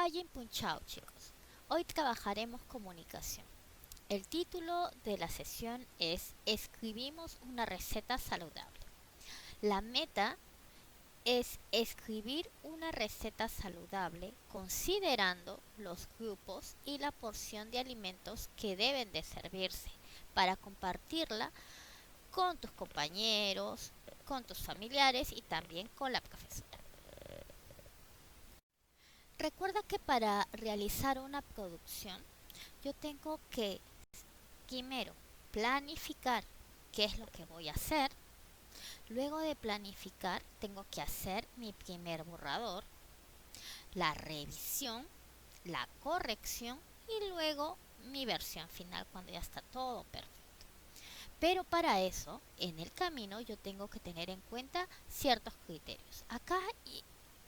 Hayan punchado, chicos. Hoy trabajaremos comunicación. El título de la sesión es Escribimos una receta saludable. La meta es escribir una receta saludable considerando los grupos y la porción de alimentos que deben de servirse para compartirla con tus compañeros, con tus familiares y también con la profesora. Recuerda que para realizar una producción yo tengo que primero planificar qué es lo que voy a hacer. Luego de planificar tengo que hacer mi primer borrador, la revisión, la corrección y luego mi versión final cuando ya está todo perfecto. Pero para eso, en el camino yo tengo que tener en cuenta ciertos criterios. Acá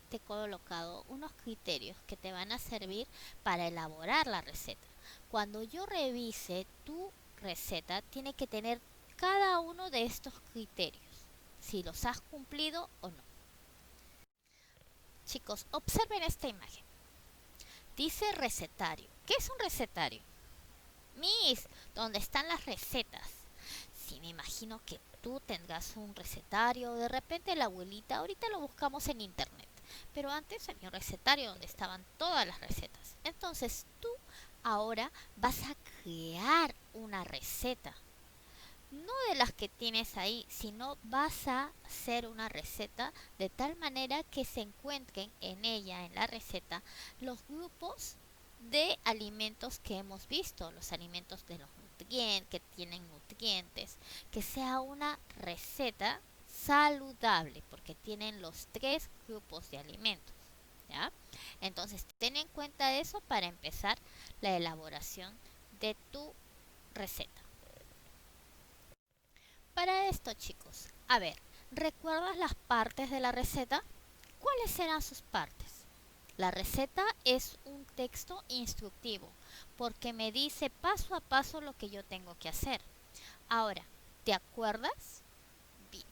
te he colocado unos criterios que te van a servir para elaborar la receta. Cuando yo revise tu receta, tiene que tener cada uno de estos criterios, si los has cumplido o no. Chicos, observen esta imagen. Dice recetario. ¿Qué es un recetario? Miss, ¿dónde están las recetas? Sí, me imagino que tú tendrás un recetario, de repente la abuelita, ahorita lo buscamos en internet, pero antes había un recetario donde estaban todas las recetas. Entonces tú ahora vas a crear una receta, no de las que tienes ahí, sino vas a hacer una receta de tal manera que se encuentren en ella, en la receta, los grupos de alimentos que hemos visto, los alimentos de los nutrientes, que tienen nutrientes, que sea una receta saludable, porque tienen los tres grupos de alimentos, ¿ya? Entonces, ten en cuenta eso para empezar la elaboración de tu receta. Para esto, chicos, a ver, ¿recuerdas las partes de la receta? ¿Cuáles serán sus partes? La receta es un texto instructivo porque me dice paso a paso lo que yo tengo que hacer. Ahora, ¿te acuerdas? Bien.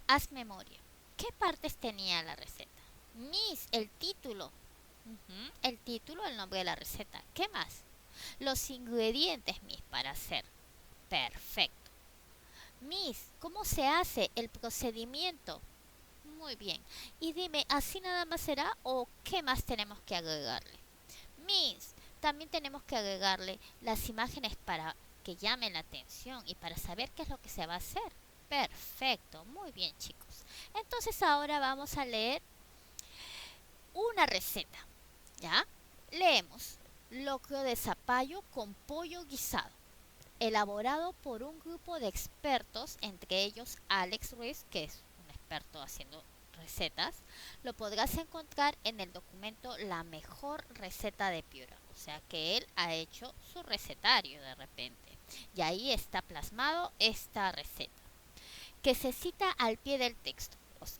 Haz memoria. ¿Qué partes tenía la receta? Miss, el título. El título, el nombre de la receta. ¿Qué más? Los ingredientes, Miss, para hacer. Perfecto. Miss, ¿cómo se hace el procedimiento? Muy bien. Y dime, ¿así nada más será o qué más tenemos que agregarle? Miss, también tenemos que agregarle las imágenes para que llamen la atención y para saber qué es lo que se va a hacer. Perfecto, muy bien, chicos. Entonces ahora vamos a leer una receta. ¿Ya? Leemos. Locro de zapallo con pollo guisado, elaborado por un grupo de expertos, entre ellos Alex Ruiz, que es un experto haciendo recetas. Lo podrás encontrar en el documento La mejor receta de Piura. O sea que él ha hecho su recetario de repente. Y ahí está plasmado esta receta, que se cita al pie del texto.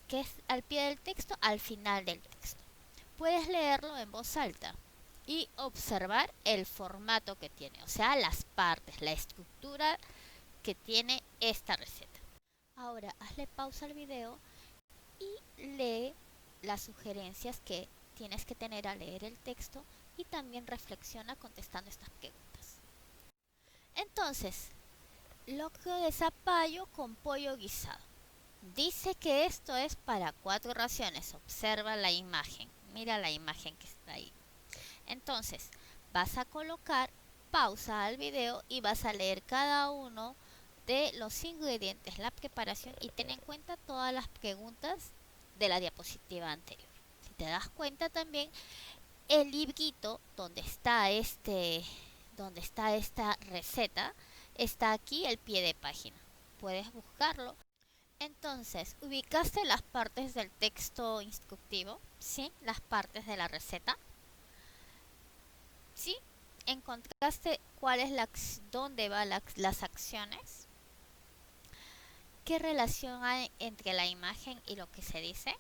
¿Qué es al pie del texto? Al final del texto. Puedes leerlo en voz alta y observar el formato que tiene, o sea, las partes, la estructura que tiene esta receta. Ahora, hazle pausa al video y lee las sugerencias que tienes que tener al leer el texto y también reflexiona contestando estas preguntas. Entonces, locro de zapallo con pollo guisado. Dice que esto es para 4 raciones. Observa la imagen. Mira la imagen que está ahí. Entonces, vas a colocar pausa al video y vas a leer cada uno de los ingredientes, la preparación y ten en cuenta todas las preguntas de la diapositiva anterior. Si te das cuenta también, el librito donde está esta receta, está aquí el pie de página. Puedes buscarlo. Entonces, ¿ubicaste las partes del texto instructivo? ¿Sí? Las partes de la receta. ¿Sí? ¿Encontraste dónde van las acciones? ¿Qué relación hay entre la imagen y lo que se dice?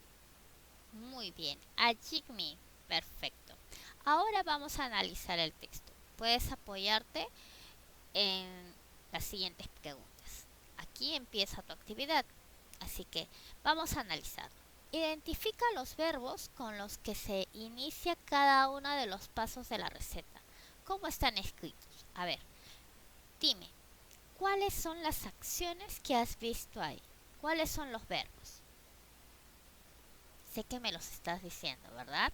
Muy bien. Ajigmi. Perfecto. Ahora vamos a analizar el texto. Puedes apoyarte en las siguientes preguntas. Aquí empieza tu actividad. Así que vamos a analizarlo. Identifica los verbos con los que se inicia cada uno de los pasos de la receta. ¿Cómo están escritos? A ver, dime, ¿cuáles son las acciones que has visto ahí? ¿Cuáles son los verbos? Sé que me los estás diciendo, ¿verdad?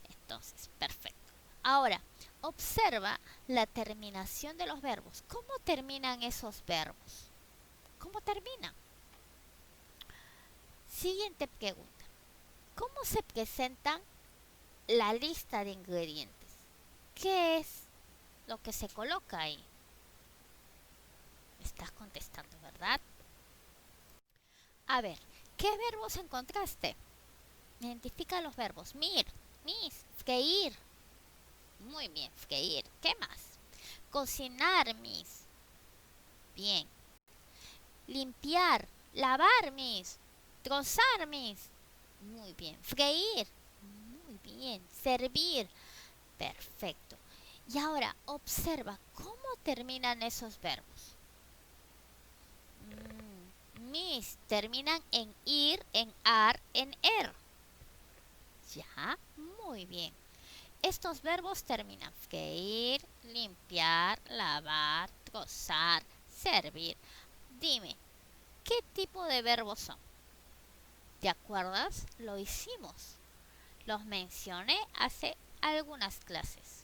Entonces, perfecto. Ahora, observa la terminación de los verbos. ¿Cómo terminan esos verbos? ¿Cómo terminan? Siguiente pregunta. ¿Cómo se presentan la lista de ingredientes? ¿Qué es lo que se coloca ahí? Me estás contestando, ¿verdad? A ver, ¿qué verbos encontraste? Identifica los verbos. Mir, mis, freír. Muy bien, freír. ¿Qué más? Cocinar, mis. Bien. Limpiar, lavar, mis. Trozar, mis. Muy bien. Freír. Muy bien. Servir. Perfecto. Y ahora observa cómo terminan esos verbos. Mis terminan en ir, en ar, en er. Ya, muy bien. Estos verbos terminan freír, limpiar, lavar, trozar, servir. Dime, ¿qué tipo de verbos son? ¿Te acuerdas? Lo hicimos. Los mencioné hace algunas clases.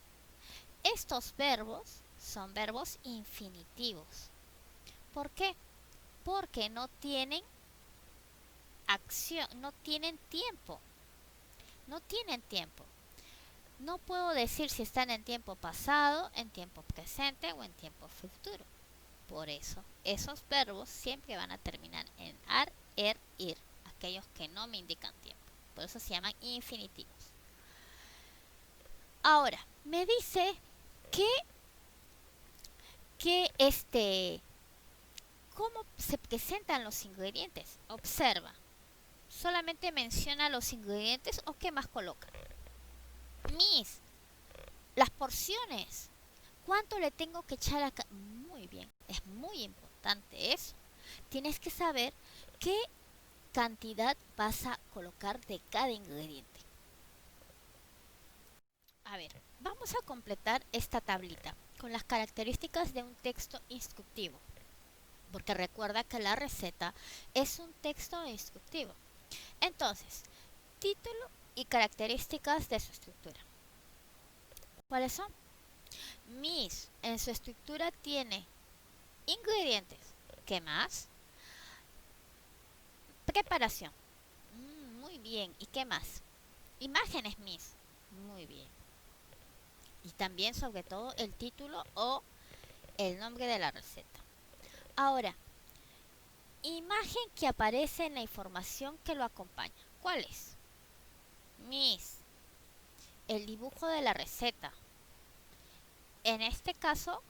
Estos verbos son verbos infinitivos. ¿Por qué? Porque no tienen acción, no tienen tiempo. No tienen tiempo. No puedo decir si están en tiempo pasado, en tiempo presente o en tiempo futuro. Por eso, esos verbos siempre van a terminar en ar, er, ir, aquellos que no me indican tiempo. Por eso se llaman infinitivos. Ahora, me dice que ¿cómo se presentan los ingredientes? Observa. ¿Solamente menciona los ingredientes o qué más coloca? Mis, las porciones. ¿Cuánto le tengo que echar acá? Muy bien, es muy importante eso. Tienes que saber qué cantidad vas a colocar de cada ingrediente. A ver, vamos a completar esta tablita con las características de un texto instructivo. Porque recuerda que la receta es un texto instructivo. Entonces, título y características de su estructura. ¿Cuáles son? Mis, en su estructura tiene ingredientes. ¿Qué más? Preparación. Muy bien. ¿Y qué más? Imágenes, mis. Muy bien. Y también, sobre todo, el título o el nombre de la receta. Ahora, imagen que aparece en la información que lo acompaña. ¿Cuál es? Mis. El dibujo de la receta. En este caso,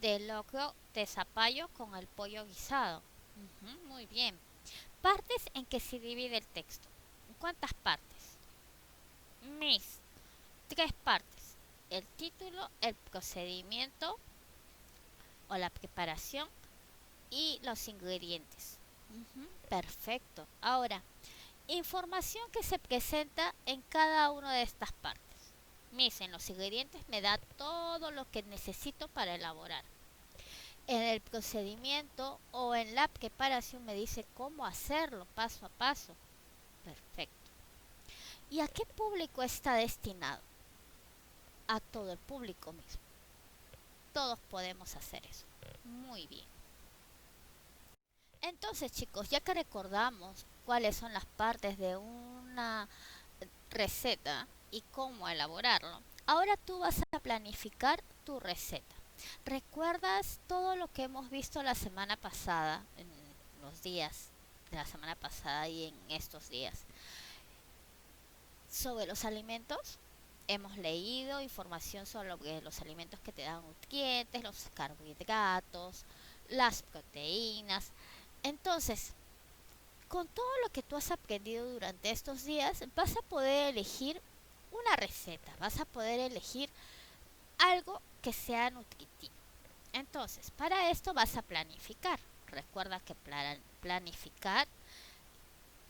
del locro de zapallo con el pollo guisado. Muy bien. Partes en que se divide el texto. ¿Cuántas partes? Mis. 3 partes. El título, el procedimiento o la preparación y los ingredientes. Perfecto. Ahora, información que se presenta en cada una de estas partes. Mis, en los ingredientes me da todo lo que necesito para elaborar. En el procedimiento o en la preparación me dice cómo hacerlo paso a paso. Perfecto. ¿Y a qué público está destinado? A todo el público mismo. Todos podemos hacer eso. Muy bien. Entonces, chicos, ya que recordamos cuáles son las partes de una receta y cómo elaborarlo, ahora tú vas a planificar tu receta. ¿Recuerdas todo lo que hemos visto la semana pasada, en los días de la semana pasada y en estos días? Sobre los alimentos, hemos leído información sobre los alimentos que te dan nutrientes, los carbohidratos, las proteínas. Entonces, con todo lo que tú has aprendido durante estos días, vas a poder elegir una receta, vas a poder elegir algo que sea nutritivo. Entonces, para esto vas a planificar. Recuerda que planificar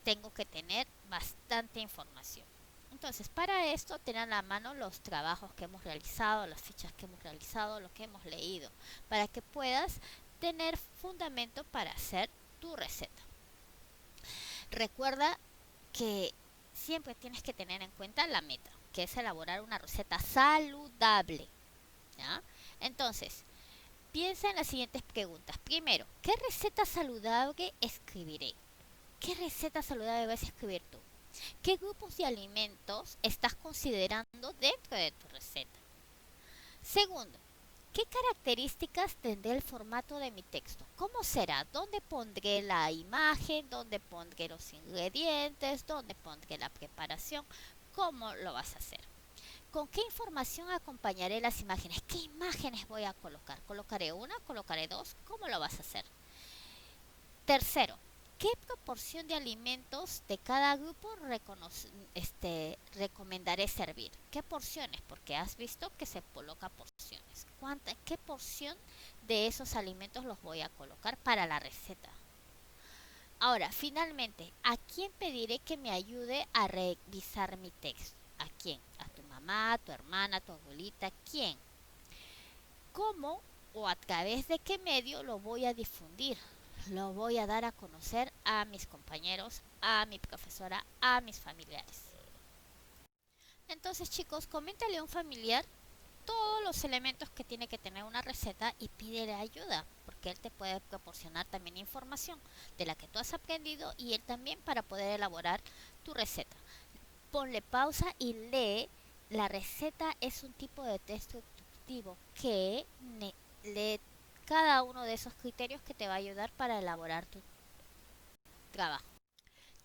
tengo que tener bastante información. Entonces, para esto, tener a la mano los trabajos que hemos realizado, las fichas que hemos realizado, lo que hemos leído, para que puedas tener fundamento para hacer tu receta. Recuerda que siempre tienes que tener en cuenta la meta, que es elaborar una receta saludable, ¿ya? Entonces, piensa en las siguientes preguntas. Primero, ¿qué receta saludable escribiré? ¿Qué receta saludable vas a escribir tú? ¿Qué grupos de alimentos estás considerando dentro de tu receta? Segundo, ¿qué características tendrá el formato de mi texto? ¿Cómo será? ¿Dónde pondré la imagen? ¿Dónde pondré los ingredientes? ¿Dónde pondré la preparación? ¿Cómo lo vas a hacer? ¿Con qué información acompañaré las imágenes? ¿Qué imágenes voy a colocar? ¿Colocaré una? ¿Colocaré dos? ¿Cómo lo vas a hacer? Tercero, ¿qué proporción de alimentos de cada grupo recomendaré servir? ¿Qué porciones? Porque has visto que se coloca porciones. ¿Qué porción de esos alimentos los voy a colocar para la receta? Ahora, finalmente, ¿a quién pediré que me ayude a revisar mi texto? ¿A quién? ¿A tu mamá, a tu hermana, a tu abuelita? ¿Quién? ¿Cómo o a través de qué medio lo voy a difundir? Lo voy a dar a conocer a mis compañeros, a mi profesora, a mis familiares. Entonces, chicos, coméntale a un familiar todos los elementos que tiene que tener una receta y pídele ayuda, porque él te puede proporcionar también información de la que tú has aprendido y él también para poder elaborar tu receta. Ponle pausa y lee. La receta es un tipo de texto instructivo que lee cada uno de esos criterios que te va a ayudar para elaborar tu trabajo.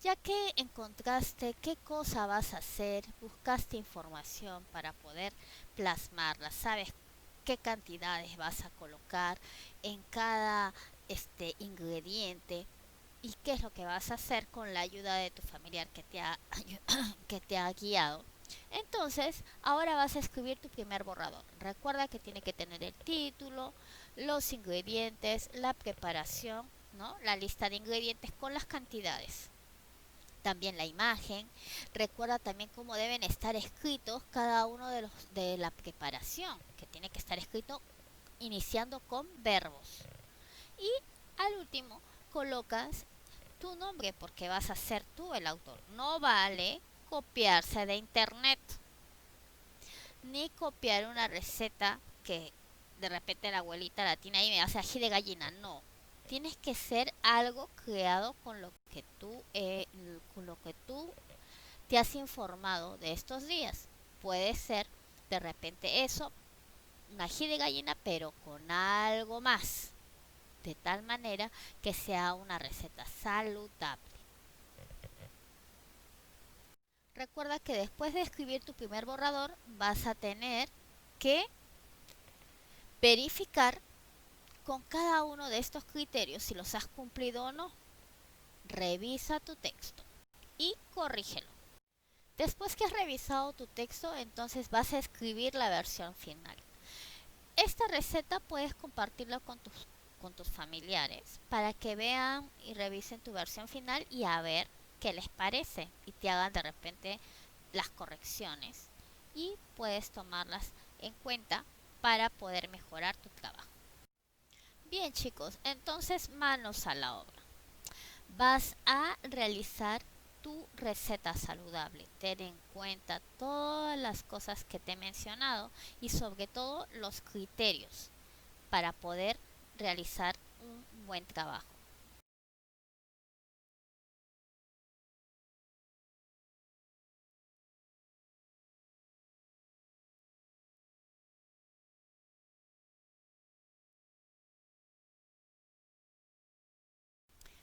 Ya que encontraste qué cosa vas a hacer, buscaste información para poder plasmarla, sabes qué cantidades vas a colocar en cada ingrediente y qué es lo que vas a hacer con la ayuda de tu familiar que te ha guiado. Entonces, ahora vas a escribir tu primer borrador. Recuerda que tiene que tener el título, los ingredientes, la preparación, ¿no? La lista de ingredientes con las cantidades. También la imagen. Recuerda también cómo deben estar escritos cada uno de la preparación, que tiene que estar escrito iniciando con verbos. Y al último colocas tu nombre porque vas a ser tú el autor. No vale copiarse de internet ni copiar una receta que de repente la abuelita la tiene ahí y me hace ají de gallina. No, tienes que ser algo creado con lo que tú te has informado de estos días. Puede ser de repente eso, un ají de gallina, pero con algo más, de tal manera que sea una receta saludable. Recuerda que después de escribir tu primer borrador vas a tener que verificar con cada uno de estos criterios si los has cumplido o no. Revisa tu texto y corrígelo. Después que has revisado tu texto, entonces vas a escribir la versión final. Esta receta puedes compartirla con tus familiares para que vean y revisen tu versión final y a ver qué les parece y te hagan de repente las correcciones y puedes tomarlas en cuenta para poder mejorar tu trabajo. Bien, chicos, entonces manos a la obra. Vas a realizar tu receta saludable. Ten en cuenta todas las cosas que te he mencionado y sobre todo los criterios para poder realizar un buen trabajo.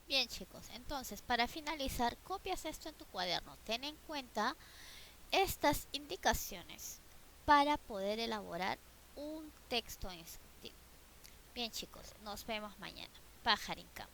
Bien, chicos, entonces para finalizar, copias esto en tu cuaderno. Ten en cuenta estas indicaciones para poder elaborar un texto instructivo. Bien, chicos, nos vemos mañana. Pájaro en cama.